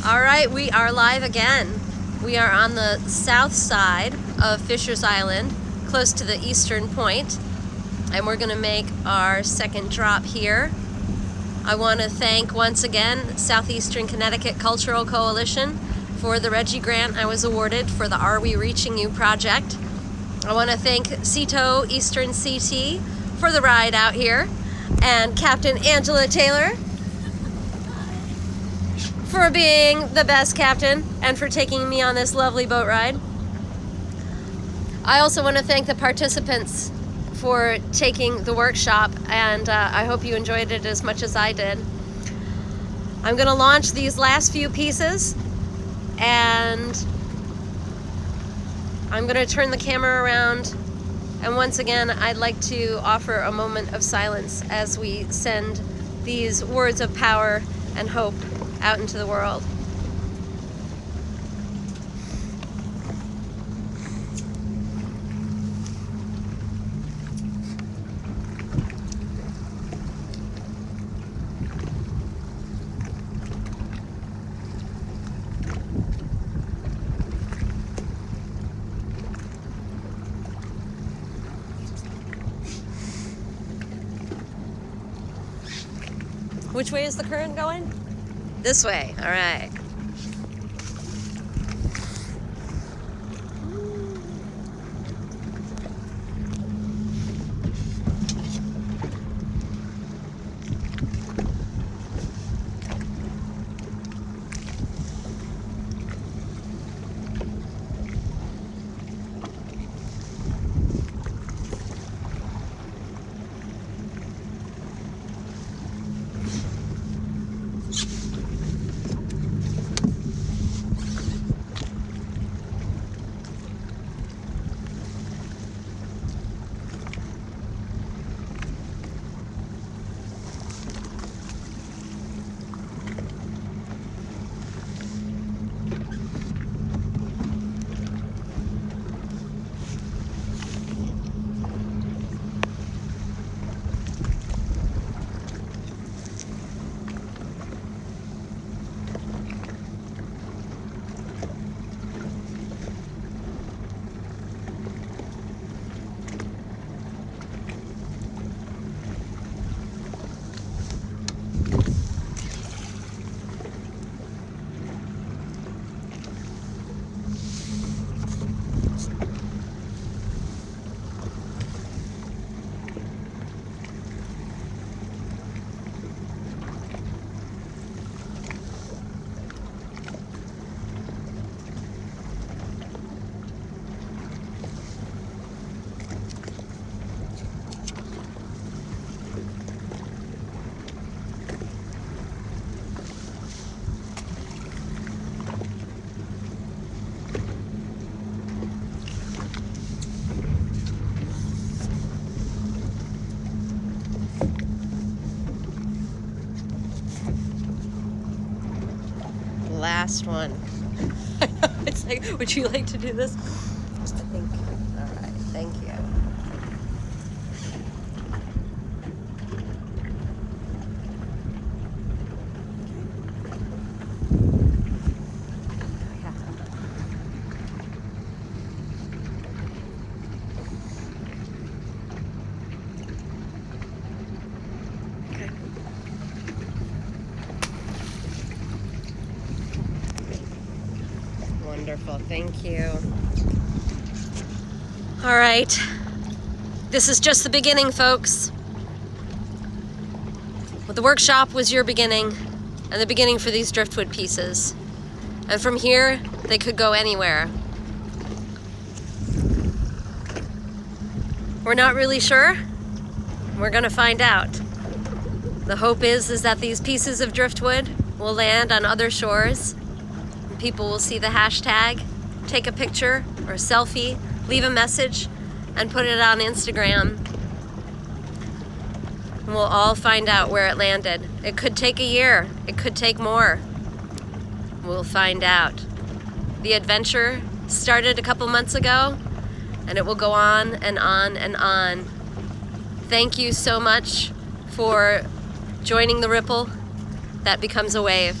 All right, we are live again. We are on the south side of Fisher's Island, close to the eastern point, and we're going to make our second drop here. I want to thank once again Southeastern Connecticut Cultural Coalition for the Reggie grant I was awarded for the Are We Reaching You project. I want to thank CETO Eastern CT for the ride out here, and Captain Angela Taylor for being the best captain and for taking me on this lovely boat ride. I also want to thank the participants for taking the workshop, and I hope you enjoyed it as much as I did. I'm going to launch these last few pieces, and I'm going to turn the camera around, and once again I'd like to offer a moment of silence as we send these words of power and hope out into the world. Which way is the current going? This way, all right. Last one. It's like, would you like to do this? I think. All right, thank you. Wonderful, thank you. All right, this is just the beginning, folks. Well, the workshop was your beginning, and the beginning for these Driftwood pieces. And from here, they could go anywhere. We're not really sure. We're gonna find out. The hope is that these pieces of Driftwood will land on other shores. People will see the hashtag, take a picture or a selfie, leave a message, and put it on Instagram. And we'll all find out where it landed. It could take a year. It could take more. We'll find out. The adventure started a couple months ago, and it will go on and on and on. Thank you so much for joining the ripple that becomes a wave.